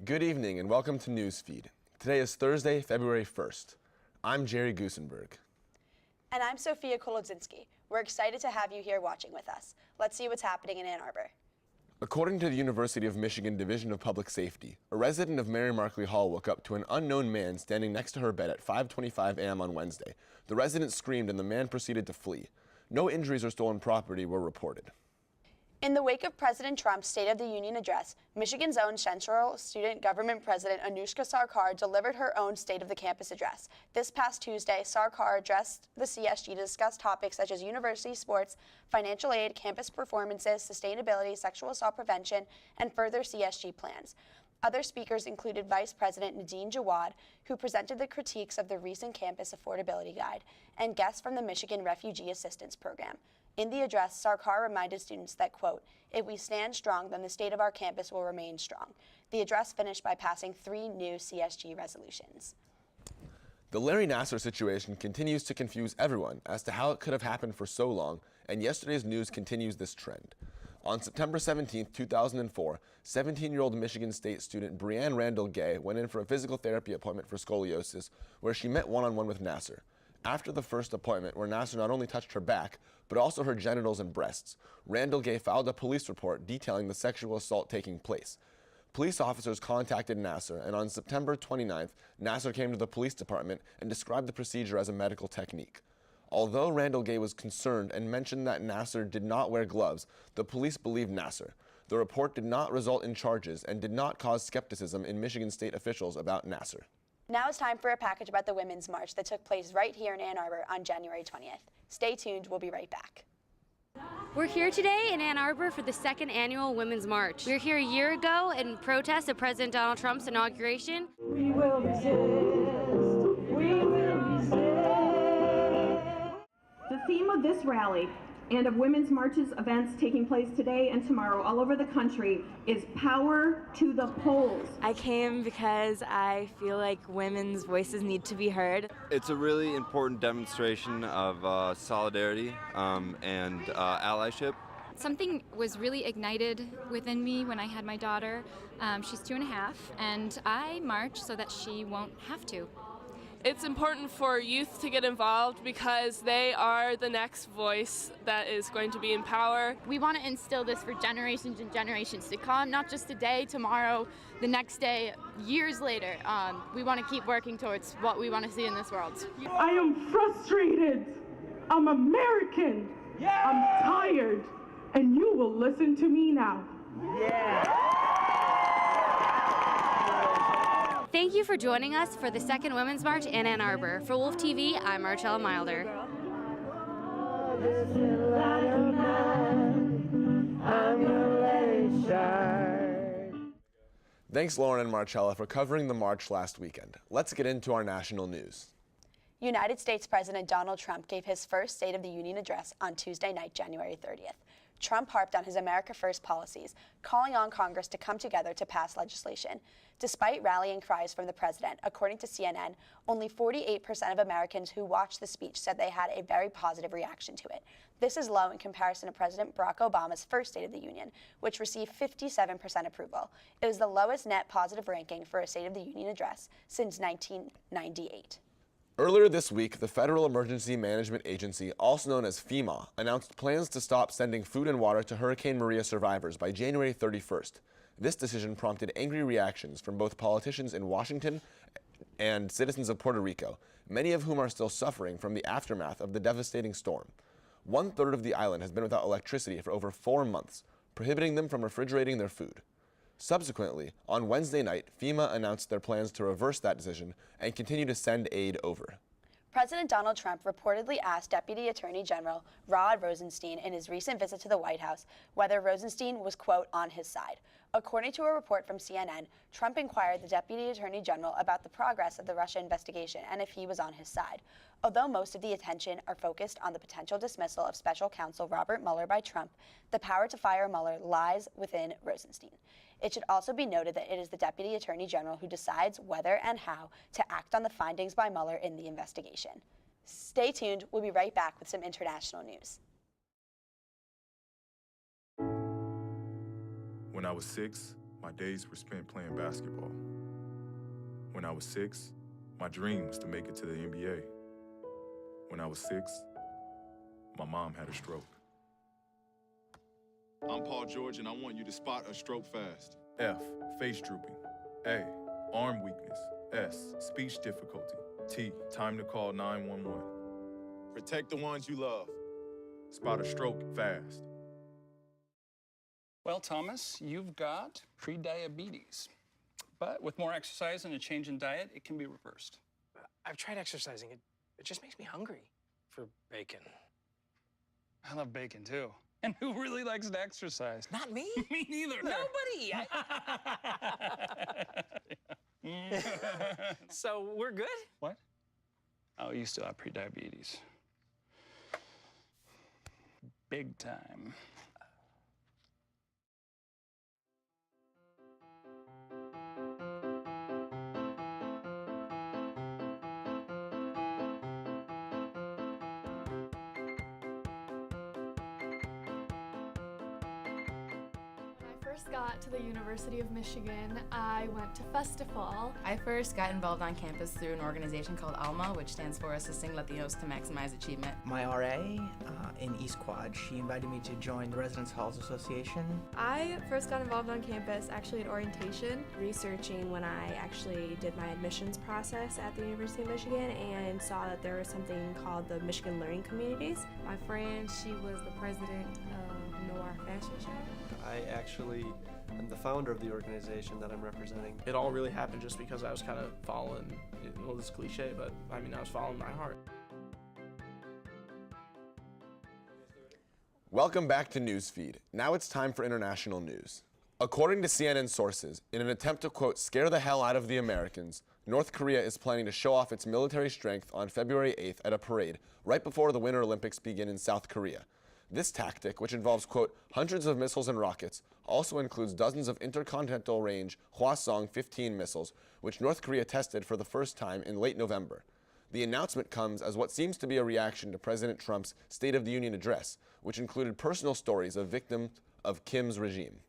Good evening and welcome to Newsfeed. Today is Thursday, February 1st. I'm Jerry Gusenberg. And I'm Sophia Kolodzinski. We're excited to have you here watching with us. Let's see what's happening in Ann Arbor. According to the University of Michigan Division of Public Safety, a resident of Mary Markley Hall woke up to an unknown man standing next to her bed at 5:25 a.m. on Wednesday. The resident screamed and the man proceeded to flee. No injuries or stolen property were reported. In the wake of President Trump's State of the Union address, Michigan's own Central Student Government President Anoushka Sarkar delivered her own State of the Campus address. This past Tuesday, Sarkar addressed the CSG to discuss topics such as university sports, financial aid, campus performances, sustainability, sexual assault prevention, and further CSG plans. Other speakers included Vice President Nadine Jawad, who presented the critiques of the recent Campus Affordability Guide, and guests from the Michigan Refugee Assistance Program. In the address, Sarkar reminded students that, quote, "If we stand strong, then the state of our campus will remain strong." The address finished by passing 3 new CSG resolutions. The Larry Nassar situation continues to confuse everyone as to how it could have happened for so long, and yesterday's news continues this trend. On September 17, 2004, 17-year-old Michigan State student Breanne Randall Gay went in for a physical therapy appointment for scoliosis, where she met one-on-one with Nassar. After the first appointment, where Nassar not only touched her back, but also her genitals and breasts, Randall Gay filed a police report detailing the sexual assault taking place. Police officers contacted Nassar, and on September 29th, Nassar came to the police department and described the procedure as a medical technique. Although Randall Gay was concerned and mentioned that Nassar did not wear gloves, the police believed Nassar. The report did not result in charges and did not cause skepticism in Michigan state officials about Nassar. Now it's time for a package about the Women's March that took place right here in Ann Arbor on January 20th. Stay tuned, we'll be right back. We're here today in Ann Arbor for the 2nd annual Women's March. We were here a year ago in protest of President Donald Trump's inauguration. We will resist. We will resist. The theme of this rally and of Women's Marches events taking place today and tomorrow all over the country is power to the polls. I came because I feel like women's voices need to be heard. It's a really important demonstration of solidarity and allyship. Something was really ignited within me when I had my daughter. She's 2.5, and I march so that she won't have to. It's important for youth to get involved because they are the next voice that is going to be in power. We want to instill this for generations and generations to come, not just today, tomorrow, the next day, years later. We want to keep working towards what we want to see in this world. I am frustrated. I'm American. Yeah. I'm tired. And you will listen to me now. Yeah. Thank you for joining us for the 2nd Women's March in Ann Arbor. For Wolf TV, I'm Marcella Milder. Thanks, Lauren and Marcella, for covering the march last weekend. Let's get into our national news. United States President Donald Trump gave his first State of the Union address on Tuesday night, January 30th. Trump harped on his America First policies, calling on Congress to come together to pass legislation. Despite rallying cries from the president, according to CNN, only 48% of Americans who watched the speech said they had a very positive reaction to it. This is low in comparison to President Barack Obama's first State of the Union, which received 57% approval. It is the lowest net positive ranking for a State of the Union address since 1998. Earlier this week, the Federal Emergency Management Agency, also known as FEMA, announced plans to stop sending food and water to Hurricane Maria survivors by January 31st. This decision prompted angry reactions from both politicians in Washington and citizens of Puerto Rico, many of whom are still suffering from the aftermath of the devastating storm. 1/3 of the island has been without electricity for over 4 months, prohibiting them from refrigerating their food. Subsequently, on Wednesday night, FEMA announced their plans to reverse that decision and continue to send aid over. President Donald Trump reportedly asked Deputy Attorney General Rod Rosenstein in his recent visit to the White House whether Rosenstein was, quote, on his side. According to a report from CNN, Trump inquired the Deputy Attorney General about the progress of the Russia investigation and if he was on his side. Although most of the attention are focused on the potential dismissal of Special Counsel Robert Mueller by Trump, the power to fire Mueller lies within Rosenstein. It should also be noted that it is the Deputy Attorney General who decides whether and how to act on the findings by Mueller in the investigation. Stay tuned, we'll be right back with some international news. When I was 6, my days were spent playing basketball. When I was 6, my dream was to make it to the NBA. When I was 6, my mom had a stroke. I'm Paul George, and I want you to spot a stroke fast. F, face drooping. A, arm weakness. S, speech difficulty. T, time to call 911. Protect the ones you love. Spot a stroke fast. Well, Thomas, you've got prediabetes. But with more exercise and a change in diet, it can be reversed. I've tried exercising. It just makes me hungry for bacon. I love bacon, too. And who really likes to exercise? Not me. Me neither. Nobody. So we're good? What? Oh, you still have prediabetes. Big time. First got to the University of Michigan, I went to Festival. I first got involved on campus through an organization called ALMA, which stands for Assisting Latinos to Maximize Achievement. My RA in East Quad, she invited me to join the Residence Halls Association. I first got involved on campus actually at orientation, researching when I actually did my admissions process at the University of Michigan and saw that there was something called the Michigan Learning Communities. My friend, she was the president of Noir Fashion Show. I actually am the founder of the organization that I'm representing. It all really happened just because I was kind of following, well, this is cliche, but I mean, I was following my heart. Welcome back to Newsfeed. Now it's time for international news. According to CNN sources, in an attempt to, quote, scare the hell out of the Americans, North Korea is planning to show off its military strength on February 8th at a parade right before the Winter Olympics begin in South Korea. This tactic, which involves, quote, hundreds of missiles and rockets, also includes dozens of intercontinental range Hwasong-15 missiles, which North Korea tested for the first time in late November. The announcement comes as what seems to be a reaction to President Trump's State of the Union address, which included personal stories of victims of Kim's regime.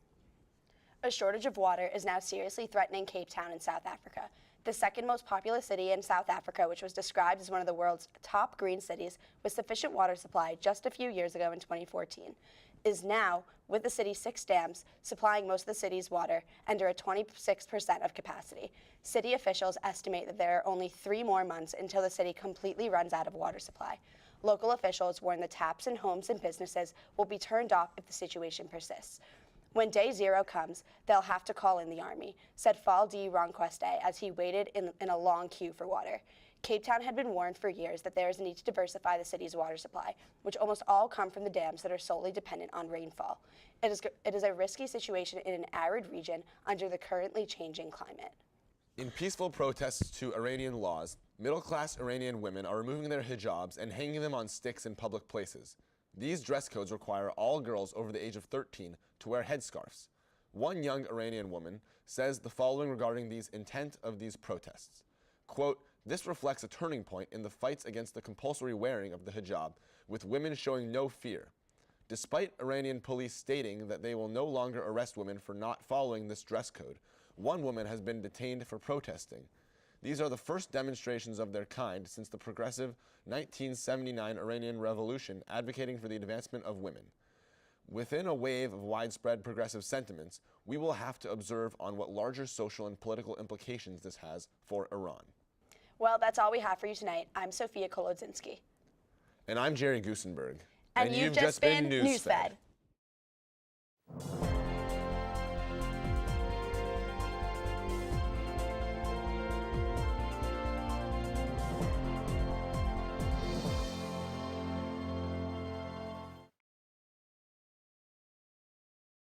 A shortage of water is now seriously threatening Cape Town in South Africa. The second most populous city in South Africa, which was described as one of the world's top green cities with sufficient water supply just a few years ago in 2014, is now, with the city's 6 dams, supplying most of the city's water under a 26% of capacity. City officials estimate that there are only 3 more months until the city completely runs out of water supply. Local officials warn the taps in homes and businesses will be turned off if the situation persists. When day 0 comes, they'll have to call in the army, said Fall D. Ronqueste as he waited in a long queue for water. Cape Town had been warned for years that there is a need to diversify the city's water supply, which almost all come from the dams that are solely dependent on rainfall. It is a risky situation in an arid region under the currently changing climate. In peaceful protests to Iranian laws, middle-class Iranian women are removing their hijabs and hanging them on sticks in public places. These dress codes require all girls over the age of 13 to wear headscarves. One young Iranian woman says the following regarding the intent of these protests. Quote, this reflects a turning point in the fights against the compulsory wearing of the hijab, with women showing no fear. Despite Iranian police stating that they will no longer arrest women for not following this dress code, one woman has been detained for protesting. These are the first demonstrations of their kind since the progressive 1979 Iranian Revolution advocating for the advancement of women. Within a wave of widespread progressive sentiments, we will have to observe on what larger social and political implications this has for Iran. Well, that's all we have for you tonight. I'm Sophia Kolodzinski. And I'm Jerry Gusenberg. And you've just been Newsfed.